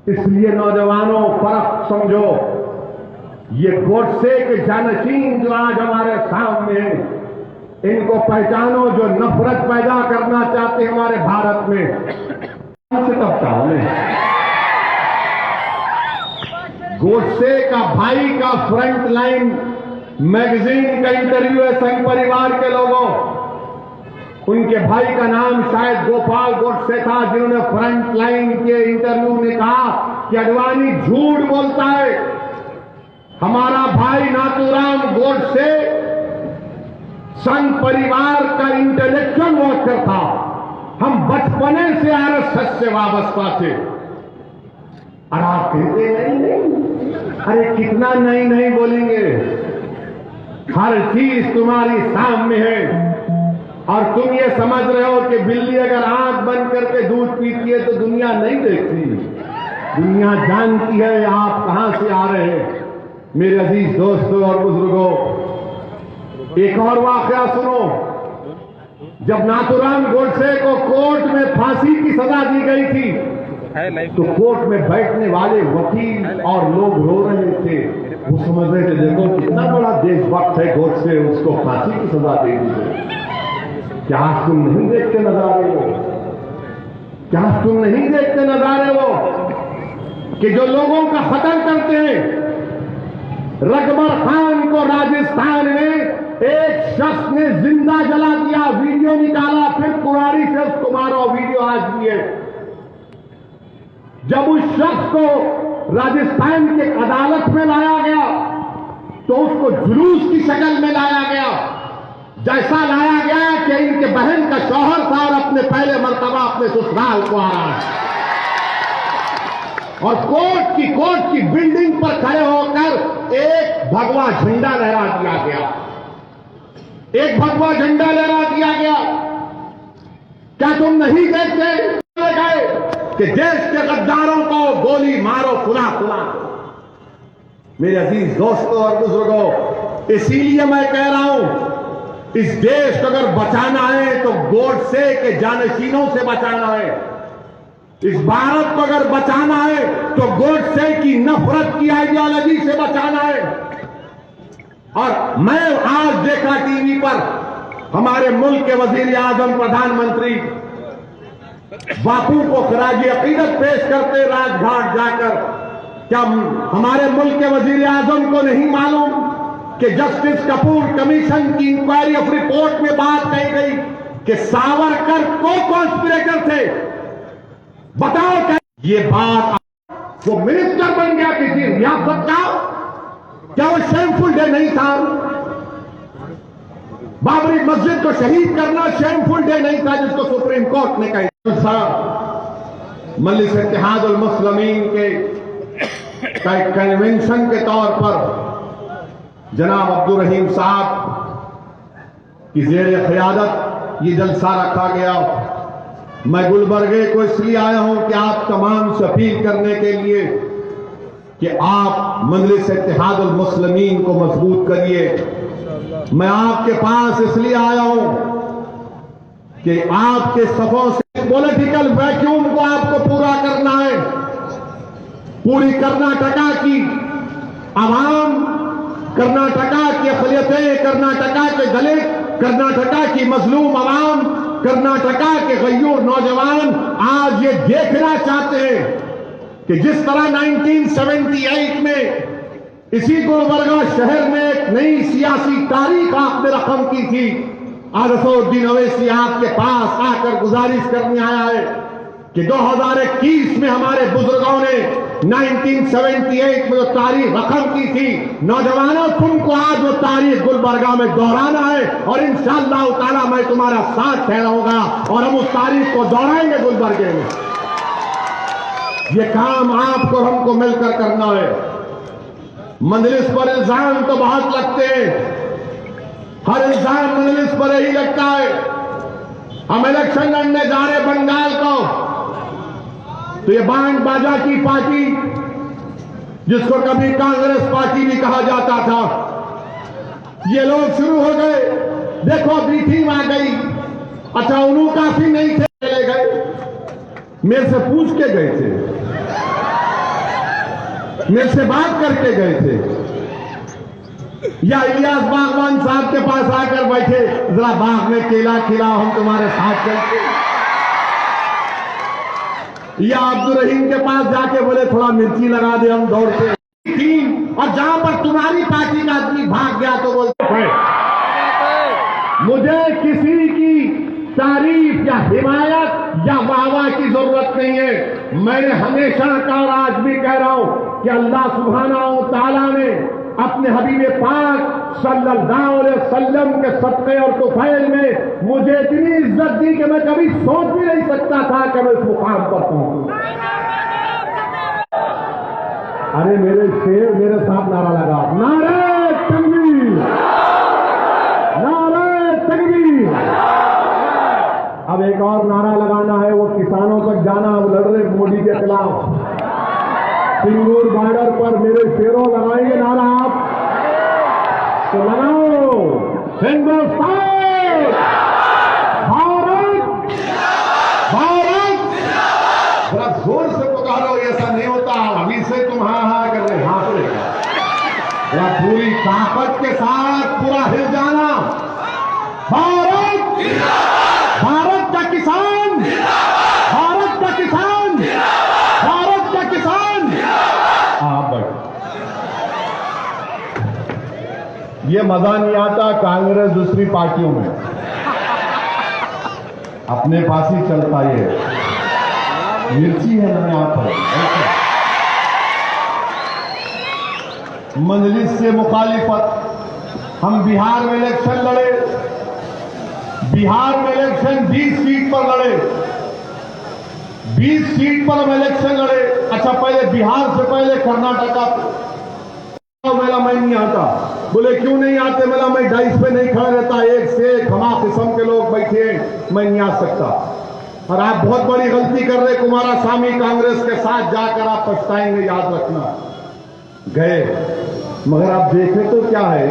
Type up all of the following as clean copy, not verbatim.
इसलिए नौजवानों फर्क समझो। ये गोडसे के जानशीन जो आज हमारे सामने हैं, इनको पहचानो, जो नफरत पैदा करना चाहते हैं हमारे भारत में। गोडसे का भाई का फ्रंट लाइन मैगजीन का इंटरव्यू है संघ परिवार के लोगों। उनके भाई का नाम शायद गोपाल गोडसे था, जिन्होंने फ्रंट लाइन के इंटरव्यू में कहा कि अडवाणी झूठ बोलता है। हमारा भाई नाथूराम गोडसे संघ परिवार का इंटेलेक्चुअल वर्कर था। हम बचपने से आरएसएस से वाबस्ता थे। और आप कहते नहीं, अरे कितना नहीं बोलेंगे। हर चीज तुम्हारी सामने है और तुम ये समझ रहे हो कि बिल्ली अगर आंख बंद करके दूध पीती है तो दुनिया नहीं देखती। दुनिया जानती है आप कहां से आ रहे हैं। मेरे अजीज दोस्तों और बुजुर्गों, एक और वाकया सुनो। जब नाथूराम गोडसे को कोर्ट में फांसी की सजा दी गई थी तो कोर्ट में बैठने वाले वकील और लोग रो रहे थे। वो समझ रहे थे देखो कितना बड़ा देशभक्त है गोडसे, उसको फांसी की सजा दे दी गई। क्या तुम नहीं देखते नजारे वो? क्या तुम नहीं देखते नजारे वो कि जो लोगों का कत्ल करते हैं? रकबर खान को राजस्थान में एक शख्स ने जिंदा जला दिया, वीडियो निकाला, फिर कुरारी से उसको मारो, वीडियो आज भी है। जब उस शख्स को राजस्थान के अदालत में लाया गया तो उसको जुलूस की शक्ल में लाया गया, जैसा लाया गया कि इनके बहन का शौहर था और अपने पहले मर्तबा अपने ससुराल को आ रहा है। और कोर्ट की बिल्डिंग पर खड़े होकर एक भगवा झंडा लहरा दिया गया। एक भगवा झंडा लहरा दिया गया। क्या तुम नहीं देखते कि देश के गद्दारों को गोली मारो खुला खुला? मेरे अजीज दोस्तों और बुजुर्गों, इसीलिए मैं कह रहा हूं, इस देश को अगर बचाना है तो गोडसे के जानशीनों से बचाना है। इस भारत को अगर बचाना है तो गोडसे की नफरत की आइडियोलॉजी से बचाना है। और मैं आज देखा टीवी पर हमारे मुल्क के वजीर आजम प्रधानमंत्री बापू को खराजी अकीदत पेश करते राजघाट जाकर। क्या हमारे मुल्क के वजीर आजम को नहीं मालूम कि जस्टिस कपूर कमीशन की इंक्वायरी ऑफ रिपोर्ट में बात कही गई कि सावरकर को कॉन्स्पिरेटर थे? बताओ क्या ये बात? वो मिनिस्टर बन गया किसी रियासत का, क्या वो शेमफुल डे नहीं था? बाबरी मस्जिद को शहीद करना शेमफुल डे नहीं था जिसको सुप्रीम कोर्ट ने कहा? मजलिस इत्तेहादुल मुस्लिमीन के कन्वेंशन के तौर पर जनाब अब्दुल रहीम साहब की जेर क़यादत ये जलसा रखा गया। मैं गुलबर्गे को इसलिए आया हूं कि आप तमाम से अपील करने के लिए कि आप मजलिस इत्तेहादुल मुस्लिमीन को मजबूत करिए। मैं आपके पास इसलिए आया हूं कि आपके सफों से पॉलिटिकल वैक्यूम को आपको पूरा करना है। पूरी कर्नाटका की आवाम, कर्नाटका की अक़लियतें, कर्नाटका के दलित, कर्नाटका की मजलूम आवाम, कर्नाटका के गयूर नौजवान आज ये देखना चाहते हैं कि जिस तरह 1978 में इसी गुलबर्गा शहर में एक नई सियासी तारीख आपने रकम की थी। आज असदुद्दीन अवैसी आपके पास आकर गुजारिश करने आया है कि 2021 में हमारे बुजुर्गों ने 1978 में जो तारीख रकम की थी, नौजवानों तुमको आज वो तारीख गुलबर्गा में दोहराना है और इंशाअल्लाह ताला मैं तुम्हारा साथ ठहराऊंगा और हम उस तारीख को दोहराएंगे गुलबर्गे में। ये काम आपको हमको मिलकर करना है। मजलिस पर इल्जाम तो बहुत लगते हैं, हर इल्जाम मजलिस पर ही लगता है। हम इलेक्शन लड़ने जा रहे बंगाल को तो ये बैंड बाजा की पार्टी, जिसको कभी कांग्रेस पार्टी भी कहा जाता था, ये लोग शुरू हो गए। देखो बी टीम आ गई। अच्छा उन्होंने काफी नहीं थे, चले गए, मेरे से पूछ के गए थे। मेरे से बात करके गए थे, या इलियास बागवान साहब के पास आकर बैठे, जरा बाग में केला खिलाओ, हम तुम्हारे साथ चलते, या अब्दुल रहीम के पास जाके बोले थोड़ा मिर्ची लगा दे, हम दौड़ते। और जहां पर तुम्हारी पार्टी का आदमी भाग गया तो बोलते हैं मुझे किसी की तारीफ या हिमायत या वाहवाह की जरूरत नहीं है। मैंने हमेशा कहा और आज भी कह रहा हूं कि अल्लाह सुब्हानहू तआला ने अपने हबीब पाक सल्लल्लाहु अलैहि वसल्लम के सदक़े और तुफैल में मुझे इतनी इज्जत दी कि मैं कभी सोच भी नहीं सकता था कि मैं इस मुकाम पर पहुंचूं। अरे मेरे शेर मेरे साथ नारा लगा, नारे तकबीर, नारे तकबीर। अब एक और नारा लगाना है, वो किसानों तक जाना। अब लड़ रहे मोदी के खिलाफ सिंगूर बॉर्डर पर, मेरे शेरों लगाएंगे नारा आप तो लगाओ, हिंदुस्तान भारत भारत। बड़ा जोर से पुकारो, ऐसा नहीं होता अभी से तुम हाँ हाँ कर रहे, हाँ करेगा पूरी ताकत के साथ पूरा हिल जाना। भारत भारत का किसान, भारत का किसान, भारत का किसान। आप ये मजा नहीं आता कांग्रेस दूसरी पार्टियों में, अपने पास ही चलता ये मिर्ची है मैंने आप पर। मजलिस से मुखालिफत, हम बिहार में इलेक्शन लड़े, बिहार में इलेक्शन 20 सीट पर लड़े, 20 सीट पर हम इलेक्शन लड़े। अच्छा पहले बिहार से पहले कर्नाटका मेला मैं नहीं आता। बोले क्यों नहीं आते? मेला मैं डाइस पे नहीं खड़ा रहता, एक से एक हमा किस्म के लोग बैठे, मैं नहीं आ सकता। और आप बहुत बड़ी गलती कर रहे कुमारास्वामी कांग्रेस के साथ जाकर, आप पछताएंगे, याद रखना। गए मगर आप देखें तो क्या है,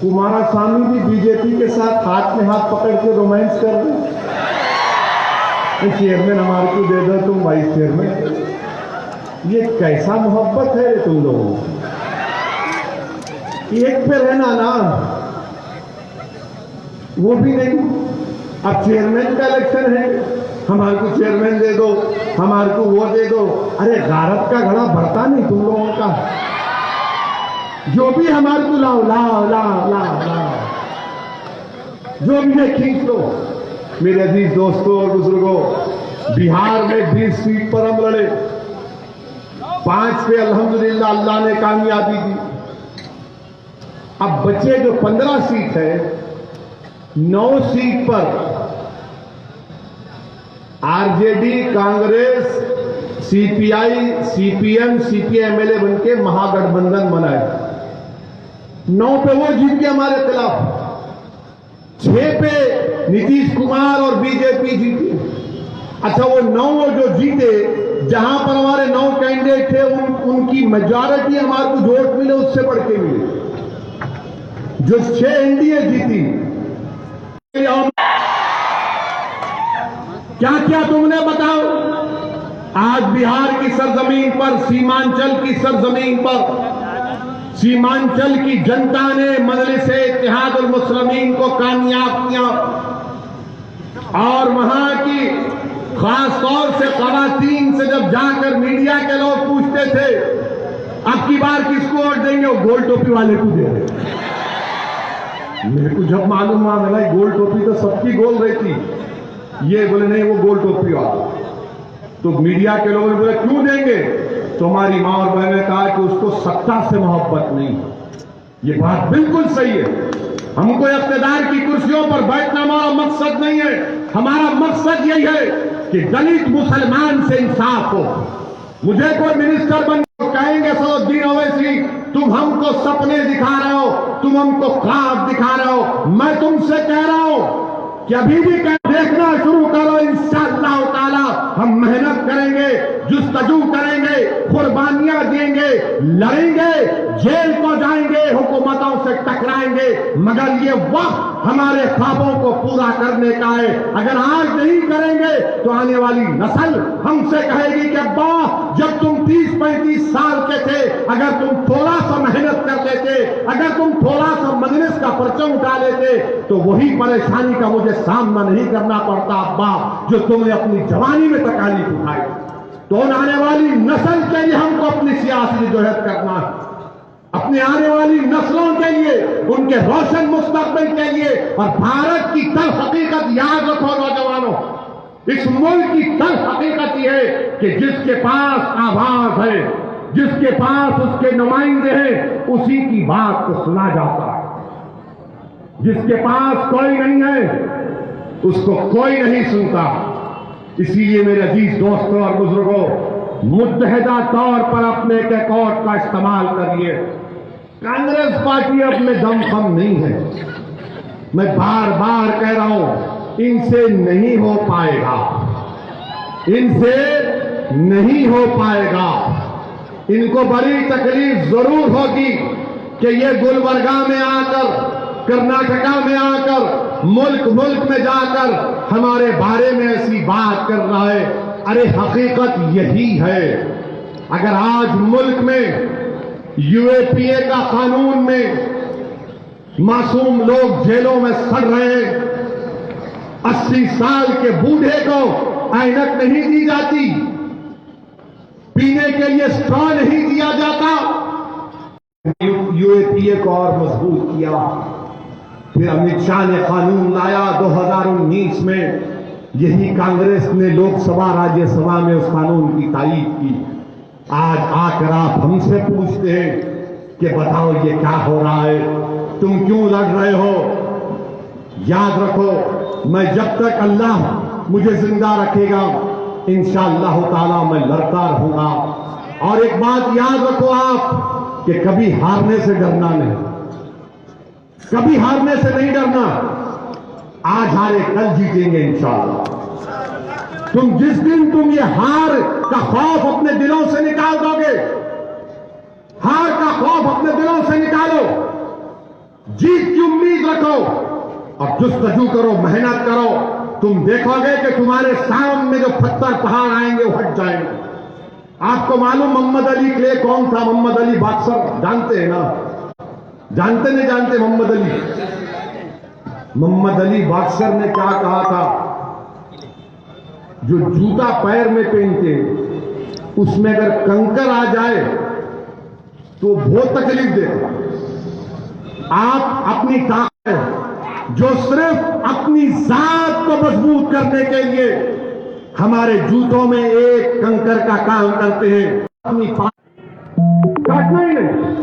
कुमारास्वामी भी बीजेपी के साथ हाथ में हाथ पकड़ के रोमांस कर रहे। चेयरमैन हमारे को दे दो तुम वाइस चेयरमैन। ये कैसा मोहब्बत है तुम लोगों को? एक पे रहना ना, वो भी नहीं। अब चेयरमैन का इलेक्शन है, हमारे को चेयरमैन दे दो, हमारे को वो दे दो। अरे गारत का घड़ा भरता नहीं तुम लोगों का, जो भी हमारे को लाओ लाओ लाओ लाओ लाओ, जो भी है खींच लो। मेरे अजीज दोस्तों और बुजुर्गों, बिहार में 20 सीट पर हम लड़े, 5 पे अल्हम्दुलिल्लाह अल्लाह ने कामयाबी दी। अब बचे जो 15 सीट है, 9 सीट पर आरजेडी, कांग्रेस, सीपीआई, सीपीएम, सीपीएमएलए बनके महागठबंधन बनाए। 9 पे वो जीत के हमारे खिलाफ, 6 पे नीतीश कुमार और बीजेपी जीती। अच्छा वो 9 जो जीते, जहां पर हमारे 9 कैंडिडेट थे, उनकी मेजॉरिटी हमारे को वोट मिले उससे बढ़ के मिले। जो 6 एनडीए जीती, क्या क्या तुमने बताओ? आज बिहार की सरजमीन पर, सीमांचल की सरजमीन पर, सीमांचल की जनता ने मजलिस-ए-इत्तेहादुल मुस्लिमीन को कामयाब किया। और वहां की खास तौर से खवातीन से जब जाकर मीडिया के लोग पूछते थे अब की बार किसको वोट देंगे, वो गोल टोपी वाले को दे रहे। मेरे को जब मालूम हुआ, मैंने गोल टोपी तो सबकी गोल रहती, ये बोले नहीं वो गोल टोपी वाला। तो मीडिया के लोगों ने बोले क्यों देंगे? तो हमारी मां और बहन ने कहा कि उसको सत्ता से मोहब्बत नहीं। ये बात बिल्कुल सही है। हमको इख्तिदार की कुर्सियों पर बैठना हमारा मकसद नहीं है। हमारा मकसद यही है कि दलित मुसलमान से इंसाफ हो। मुझे कोई मिनिस्टर बन कहेंगे सदुद्दीन ओवैसी तुम हमको सपने दिखा रहे हो, तुम हमको ख्वाब दिखा रहे हो। मैं तुमसे कह रहा हूं कि अभी भी देखना शुरू करो। इंशाअल्लाह ताला हम मेहनत करेंगे, जुस्तजू करेंगे, कुर्बानियां देंगे, लड़ेंगे, जेल को जाएंगे, हुकूमतों से टकराएंगे, मगर ये वक्त हमारे ख्वाबों को पूरा करने का है। अगर आज नहीं करेंगे तो आने वाली नस्ल हमसे कहेगी कि अब्बा जब तुम 30-35 साल के थे लेते, अगर तुम थोड़ा सा मजलिस का परचम उठा लेते तो वही परेशानी का मुझे सामना नहीं करना पड़ता अब्बा जो तुमने अपनी जवानी में तकालीफ उठाई। तो आने वाली नस्ल के लिए हमको अपनी सियासी जदोजहद करना है, अपने आने वाली नस्लों के लिए, उनके रोशन मुस्तकबिल के लिए। और भारत की तल हकीकत याद रखो नौजवानों, इस मुल्क की तल हकीकत यह है कि जिसके पास आवाज है, जिसके पास उसके नुमाइंदे हैं, उसी की बात को सुना जाता है। जिसके पास कोई नहीं है उसको कोई नहीं सुनता। इसीलिए मेरे अजीज दोस्तों और बुजुर्गों, मुत्तहिदा तौर पर अपने एक एकॉर्ड का इस्तेमाल करिए। कांग्रेस पार्टी अब में दम खम नहीं है, मैं बार बार कह रहा हूं, इनसे नहीं हो पाएगा, इनसे नहीं हो पाएगा। इनको बड़ी तकलीफ जरूर होगी कि ये गुलबर्गा में आकर, कर्नाटका में आकर, मुल्क मुल्क में जाकर हमारे बारे में ऐसी बात कर रहा है। अरे हकीकत यही है। अगर आज मुल्क में यूएपीए का कानून में मासूम लोग जेलों में सड़ रहे हैं, 80 साल के बूढ़े को ऐनक नहीं दी जाती, पीने के लिए स्ट्रॉ नहीं दिया जाता, यूएपीए को और मजबूत किया। फिर अमित शाह ने कानून लाया 2019 में, यही कांग्रेस ने लोकसभा राज्यसभा में उस कानून की तारीफ की। आज आकर आप हमसे पूछते हैं कि बताओ ये क्या हो रहा है, तुम क्यों लड़ रहे हो? याद रखो, मैं जब तक अल्लाह मुझे जिंदा रखेगा इंशाअल्लाह ताला मैं लड़ता रहूंगा। और एक बात याद रखो आप कि कभी हारने से डरना नहीं, कभी हारने से नहीं डरना। आज हारे कल जीतेंगे इंशाअल्लाह। जिस दिन तुम ये हार का खौफ अपने दिलों से निकाल दोगे, हार का खौफ अपने दिलों से निकालो, जीत की उम्मीद रखो और जुस्तजू करो, मेहनत करो, तुम देखोगे कि तुम्हारे सामने जो पत्थर पहाड़ आएंगे वो हट जाएंगे। आपको मालूम मोहम्मद अली क्ले कौन था? मोहम्मद अली बॉक्सर, जानते हैं ना? जानते नहीं जानते मोहम्मद अली? मोहम्मद अली बॉक्सर ने क्या कहा था? जो जूता पैर में पहनते उसमें अगर कंकर आ जाए तो बहुत तकलीफ देगा। आप अपनी ताकत जो सिर्फ अपनी जात को मजबूत करने के लिए हमारे जूतों में एक कंकर का काम करते हैं, अपनी काटना ही नहीं।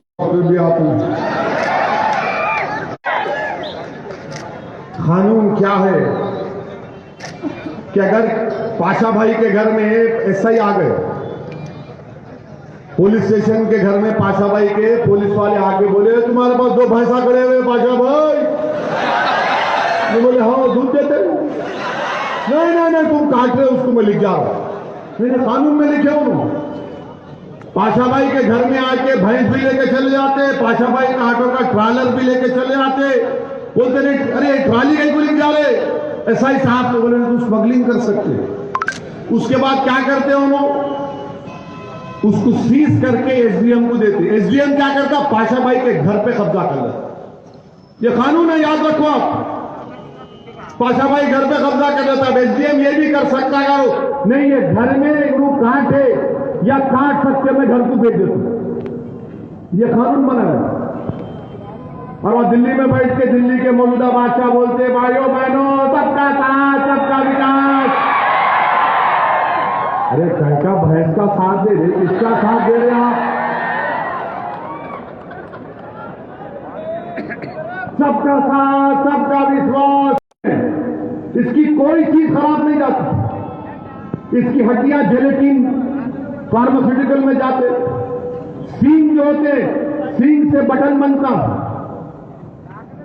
कानून क्या है कि अगर पाशा भाई के घर में एसआई आ गए, पुलिस स्टेशन के घर में पाशा भाई के पुलिस वाले आके बोले तुम्हारे पास 2 भैंसा खड़े हुए पाशा भाई, तो बोले हाँ दूध देते। नहीं तुम काट रहे हो उसको मैं लिख जा रहा हूं, मैंने कानून में लिखे हूं। पाशा भाई के घर में आके भैंस भी लेके चले जाते, पाशा भाई का ऑटो का ट्रॉलर भी लेके चले जाते, बोलते नहीं अरे ट्रॉली कहीं को लिख जा रहे। एसआई साहब तो बोले तुम स्मगलिंग कर सकते। उसके बाद क्या करते हो लोग? उसको सीज करके एसडीएम को देते। एसडीएम क्या करता? पाशा भाई के घर पे कब्जा कर लेता। ये कानून है, याद रखो आप। पाशा भाई घर पे कब्जा कर लेता है। एसडीएम ये भी कर सकता है नहीं ये घर में एक रूप काटे या काट सकते, मैं घर को भेज देता। ये कानून बना है। और वो दिल्ली में बैठ के दिल्ली के मौजूदा बादशाह बोलते भाइयों बहनों सबका साथ सबका विकास। अरे कैसा भैंस का साथ दे रहे, किसका साथ दे रहे आप? सबका साथ सबका विश्वास, इसकी कोई चीज खराब नहीं जाती। इसकी हड्डियां जेलेटिन फार्मास्यूटिकल में जाते, सींग जो होते सींग से बटन बनता,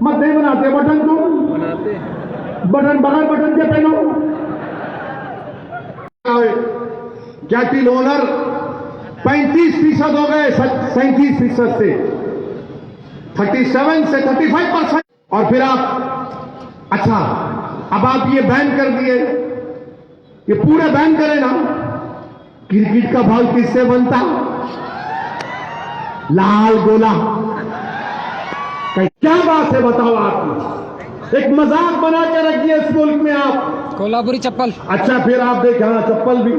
मत नहीं बनाते बटन, तुम बनाते बटन बगैर बटन के पहनो। कैटिल ओनर 35% हो गए 37% से 37 से 35%। और फिर आप अच्छा अब आप ये बैन कर दिए, ये पूरे बैन करें ना। क्रिकेट का बॉल किससे बनता? लाल गोला, क्या बात है बताओ आपकी, एक मजाक बना के रखिए इस मुल्क में आप। कोल्हापुरी चप्पल। अच्छा फिर आप देखें, हाँ चप्पल भी।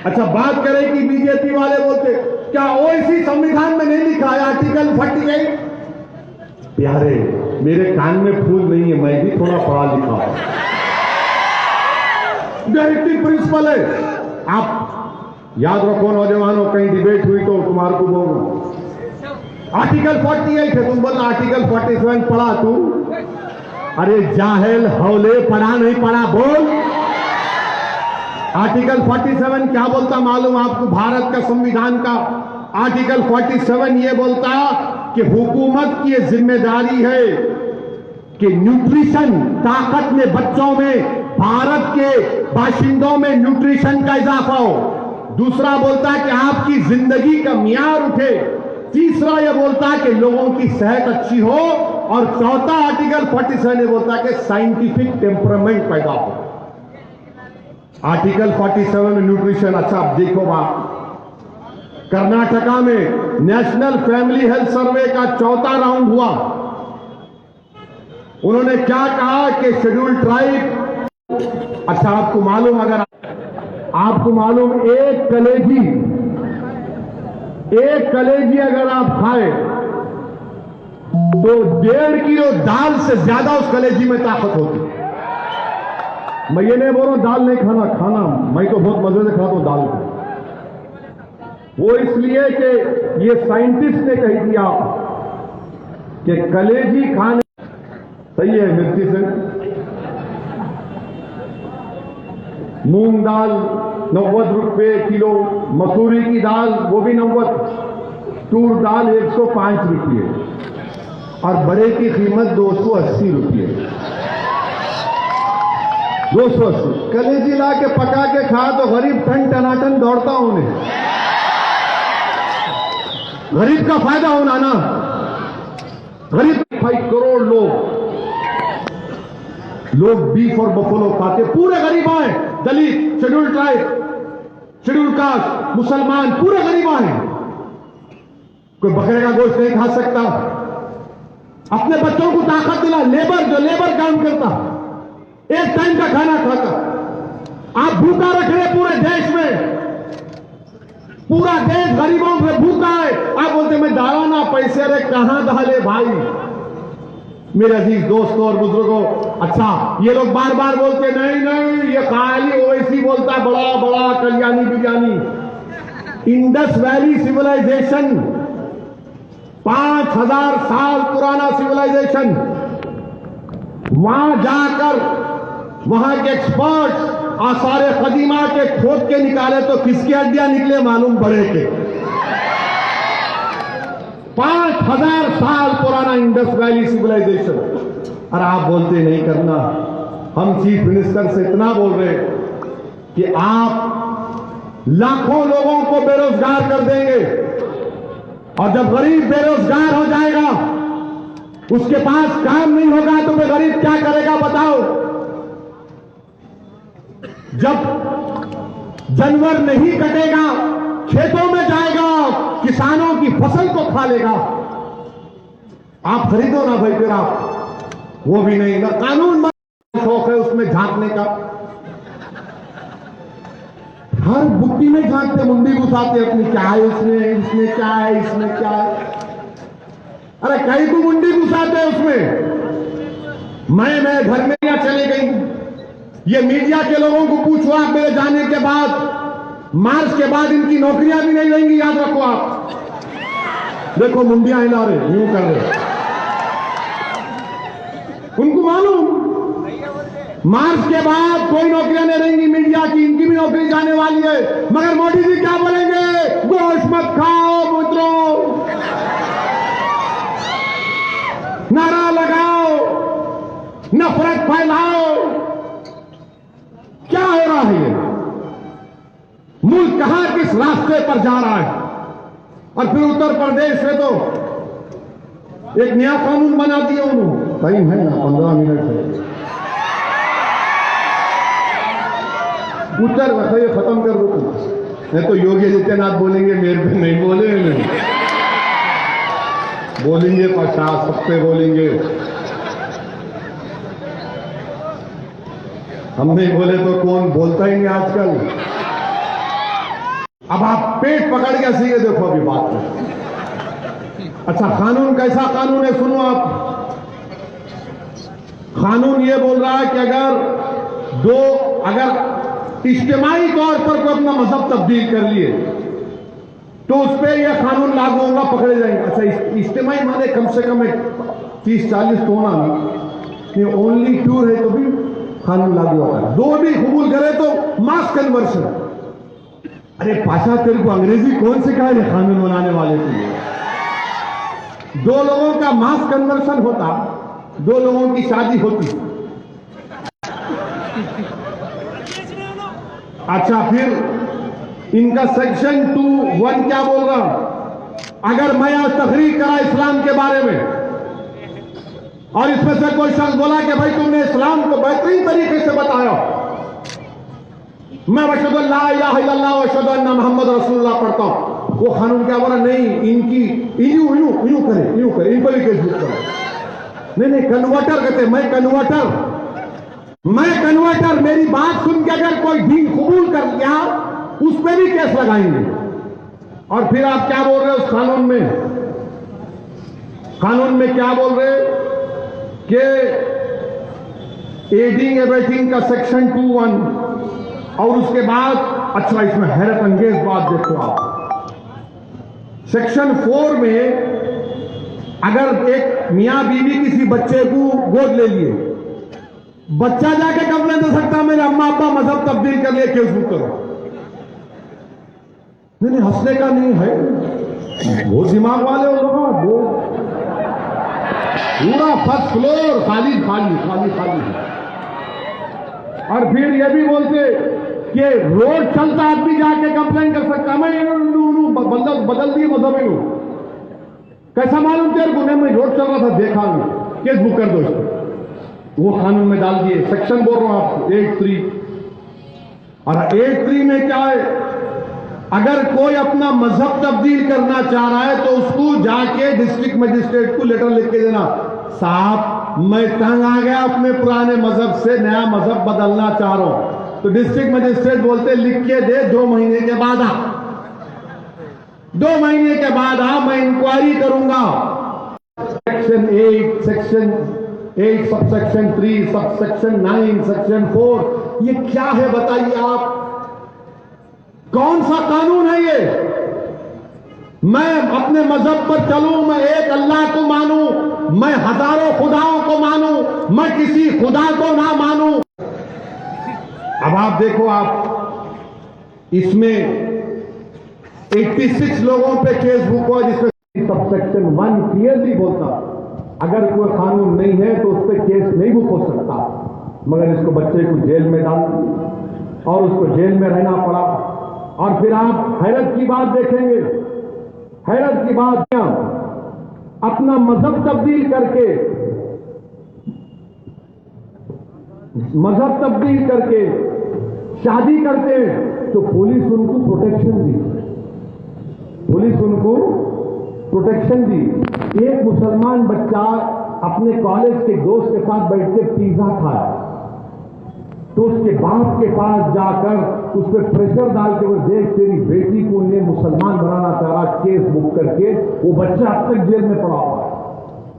अच्छा बात करें कि बीजेपी वाले बोलते क्या ओवैसी संविधान में नहीं लिखा है आर्टिकल 48? प्यारे मेरे कान में फूल नहीं है, मैं भी थोड़ा पढ़ा लिखा हूं। डायरेक्टिव प्रिंसिपल है। आप याद रखो नौजवानों, कहीं डिबेट हुई तो तुम्हारे को बोलो आर्टिकल 48 है, तुम बोलना आर्टिकल 47 पढ़ा तू। अरे जाहिल हौले, पढ़ा नहीं पढ़ा बोल। आर्टिकल 47 क्या बोलता मालूम आपको? भारत का संविधान का आर्टिकल 47 ये बोलता कि हुकूमत की जिम्मेदारी है कि न्यूट्रिशन, ताकत में बच्चों में, भारत के बाशिंदों में न्यूट्रिशन का इजाफा हो। दूसरा बोलता है कि आपकी जिंदगी का मियार उठे। तीसरा यह बोलता है कि लोगों की सेहत अच्छी हो। और चौथा आर्टिकल 47 ये बोलता है कि साइंटिफिक टेम्परामेंट पैदा हो। आर्टिकल 47 में न्यूट्रिशन। अच्छा अब देखो बात, कर्नाटका में नेशनल फैमिली हेल्थ सर्वे का चौथा राउंड हुआ। उन्होंने क्या कहा कि शेड्यूल ट्राइब, अच्छा आपको मालूम, अगर आपको मालूम एक कलेजी अगर आप खाए तो 1.5 किलो दाल से ज्यादा उस कलेजी में ताकत होती है। मैं ये नहीं बोल रहा हूं दाल नहीं खाना, मैं तो बहुत मजे से खाता हूं दाल को। वो इसलिए कि ये साइंटिस्ट ने कह दिया कि कलेजी खाने सही है। मिर्ची से मूंग दाल 90 रुपए किलो, मसूरी की दाल वो भी 90, तूर दाल 105 रुपये और बड़े की कीमत 280 रुपये। 280 कलेजी ला के पका के खा तो गरीब टन टनाटन दौड़ता उन्हें। गरीब का फायदा होना ना, गरीब 5 करोड़ लोग बीफ और बफलो खाते, पूरे गरीब आए, दलित, शेड्यूल ट्राइब, शेड्यूल कास्ट, मुसलमान, पूरे गरीब आए। कोई बकरे का गोश्त नहीं खा सकता। अपने बच्चों को ताकत दिला, जो लेबर काम करता, एक टाइम का खाना खाता। आप भूखा रख रहे पूरे देश में, पूरा देश गरीबों से भूखा है। आप बोलते मैं डाला ना पैसे, अरे कहां डाले भाई? मेरे अजीज दोस्तों और बुजुर्गों, अच्छा ये लोग बार बार बोलते नहीं ये खाली ओवैसी बोलता है, बड़ा बड़ा Kalyani biryani. Indus valley civilisation 5000 साल पुराना सिविलाइजेशन, वहां जाकर वहां के एक्सपर्ट्स आसारे कदीमा के खोद के निकाले तो किसकी हड्डियां निकले मालूम? बड़े के। 5000 साल पुराना इंडस वैली सिविलाइजेशन। और आप बोलते नहीं करना। हम चीफ मिनिस्टर से इतना बोल रहे कि आप लाखों लोगों को बेरोजगार कर देंगे, और जब गरीब बेरोजगार हो जाएगा, उसके पास काम नहीं होगा, तो वे गरीब क्या करेगा बताओ? जब जानवर नहीं कटेगा, खेतों में जाएगा, किसानों की फसल को खा लेगा। आप खरीदो ना भाई, फिर आप वो भी नहीं ना, कानून शौक है उसमें झांकने का। हर बुट्टी में झांकते, मुंडी घुसाते अपनी, क्या है इसमें क्या है, इसमें क्या है। अरे कहीं को मुंडी घुसाते उसमें। मैं घर में या चले गई, ये मीडिया के लोगों को पूछो आप, मेरे जाने के बाद, मार्च के बाद इनकी नौकरियां भी नहीं रहेंगी, याद रखो आप। देखो मुंडियां हिला रहे, यूं कर रहे, उनको मालूम मार्च के बाद कोई नौकरियां नहीं रहेंगी मीडिया की, इनकी भी नौकरी जाने वाली है। मगर मोदी जी क्या बोलेंगे? गोश्त मत खाओ मित्रों, नारा लगाओ, नफरत फैलाओ। क्या हो रहा है ये? मुल्क कहां किस रास्ते पर जा रहा है? और फिर उत्तर प्रदेश में तो एक नया कानून बना दिया उन्होंने। टाइम है ना, 15 मिनट है, उत्तर ये खत्म कर दो तुम। नहीं तो योगी आदित्यनाथ बोलेंगे मेरे पे नहीं बोले। बोलेंगे 50 सब पे बोलेंगे, हम नहीं बोले तो कौन बोलता ही नहीं आजकल। अब आप पेट पकड़ के सीधे देखो अभी बात में। अच्छा, कानून कैसा कानून है सुनो आप। कानून ये बोल रहा है कि अगर इज्तिमाई तौर पर कोई अपना मजहब तब्दील कर लिए तो उस पर यह कानून लागू होगा, पकड़े जाएंगे। अच्छा, इज्तिमाई माने कम से कम 30-40 तो होना नहीं, ओनली 2 है तो भी कानून लागू होगा। 2 भी कबूल करे तो मास कन्वर्शन। अरे पाशा, तेरे को अंग्रेजी कौन सिखाए कानून बनाने वाले के लिए? 2 लोगों का मास कन्वर्शन होता, 2 लोगों की शादी होती। अच्छा, फिर इनका सेक्शन 2(1) क्या बोल रहा हूं? अगर मैं आज तकरीर करा इस्लाम के बारे में और इसमें से कोई शख्स बोला कि भाई तुमने इस्लाम को बेहतरीन तरीके से बताया, मैं अशहदु अन ला इलाहा इल्लल्लाह व अशहदु अन्ना मुहम्मद रसूलुल्लाह पढ़ता हूं, वो कानून क्या बोला? नहीं, इनकी यूं करे, इन पर भी केस बुक करो। नहीं, कन्वर्टर कहते, मैं कन्वर्टर, मेरी बात सुन के अगर कोई दीन कबूल कर लिया उस पर भी केस लगाएंगे। और फिर आप क्या बोल रहे हो उस कानून में क्या बोल रहे कि एडिंग एबेटिंग का सेक्शन 2(1) और उसके बाद, अच्छा इसमें हैरत अंगेज बात देखो आप, सेक्शन 4 में अगर एक मियां बीवी किसी बच्चे को गोद ले लिए, बच्चा जाके कंप्लेन दे सकता मेरे अम्मा अब्बा मजहब तब्दील कर लिए, केस बुक करो। नहीं, हंसने का नहीं है, वो दिमाग वाले हो लोग, वो पूरा फर्स्ट फ्लोर खाली। और फिर ये भी बोलते कि रोड चलता आदमी जाके कंप्लेन कर सकता, मैं बदल दिए मजहब ही हूं। कैसा मालूम तेरे को? मैं रोड चल रहा था, देखा नहीं, केस बुक कर दो इसको। वो कानून में डाल दिए। सेक्शन बोल रहा हूं आपको 8(3), और 8(3) में क्या है? अगर कोई अपना मजहब तब्दील करना चाह रहा है तो उसको जाके डिस्ट्रिक्ट मजिस्ट्रेट को लेटर लिख के देना, साहब मैं तंग आ गया अपने पुराने मजहब से, नया मजहब बदलना चाह रहा हूं। तो डिस्ट्रिक्ट मजिस्ट्रेट बोलते लिख के दे, 2 महीने के बाद आ, 2 महीने के बाद आ, मैं इंक्वायरी करूंगा। सेक्शन 8 सबसेक्शन 3 सबसेक्शन 9 सेक्शन 4, ये क्या है बताइए आप? कौन सा कानून है ये? मैं अपने मजहब पर चलूं, मैं एक अल्लाह को मानूं, मैं हजारों खुदाओं को मानूं, मैं किसी खुदा को ना मानूं। अब आप देखो, आप इसमें 86 लोगों पे केस बुक हुआ, जिसमें सबसेक्शन 1 क्लियरली बोलता अगर कोई कानून नहीं है तो उस पर केस नहीं बुक हो सकता, मगर इसको बच्चे को जेल में डाल दिया और उसको जेल में रहना पड़ा। और फिर आप हैरत की बात देखेंगे, हैरत की बात क्या, अपना मजहब तब्दील करके शादी करते हैं तो पुलिस उनको प्रोटेक्शन दी। एक मुसलमान बच्चा अपने कॉलेज के दोस्त के साथ बैठ के पिज्जा खाया तो उसके बाप के पास जाकर उस पर प्रेशर डाल के वो देख तेरी बेटी को उन्हें मुसलमान बनाना चाह रहा, केस बुक करके वो बच्चा अब तक जेल में पड़ा हुआ है।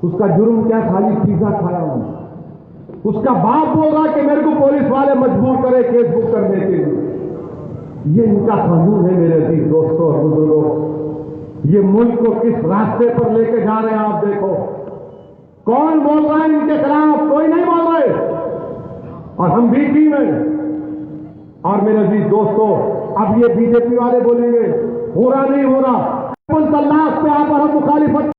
उसका जुर्म क्या? खाली पिज्जा खाया उन्होंने। उसका बाप बोल रहा कि मेरे को पुलिस वाले मजबूर करे केस बुक करने के लिए। ये इनका कानून है मेरे अजीज दोस्तों और बुजुर्गों। ये मुल्क को किस रास्ते पर लेके जा रहे हैं आप देखो। कौन बोल रहा है इनके खिलाफ? कोई नहीं बोल रहे, और हम भी टीम है। और मेरे अजीज दोस्तों, अब ये बीजेपी वाले बोलेंगे हो रहा नहीं हो रहा, तलाक पे आप और हम मुखालिफत